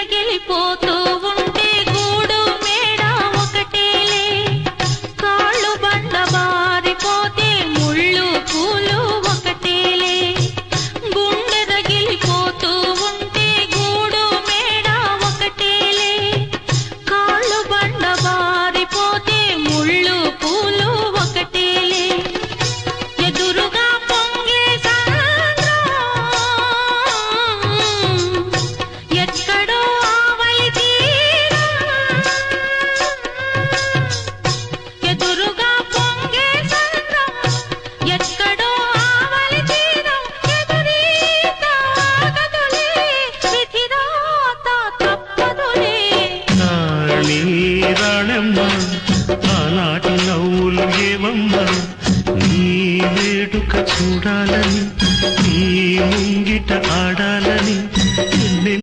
రగిలిపోతూ ఉంటే గూడు మేడ ఒకటేలే కాళ్ళు బండ బారిపోతే ముళ్ళు పూలు ఒకటేలే గుండె రగిలిపోతూ ఉంటే గూడు మేడ ఒకటేలే కాళ్ళు బండ బారిపోతే ముళ్ళు పూలు ఒకటేలే ఎదురుగా పొంగే సంద్రం ఎక్కడో ఆవలి తీరం ఎదురుగా పొంగే సంద్రం ఎక్కడో ఆవలి తీరం ఎదురీత ఆగదులే విధిరాత తప్పదులే నాళీ రాణమ్మ ఆనాటి నవ్వులు ఏవమ్మ నీ వేడుక చూడాలని నీ ముంగిట ఆడాలని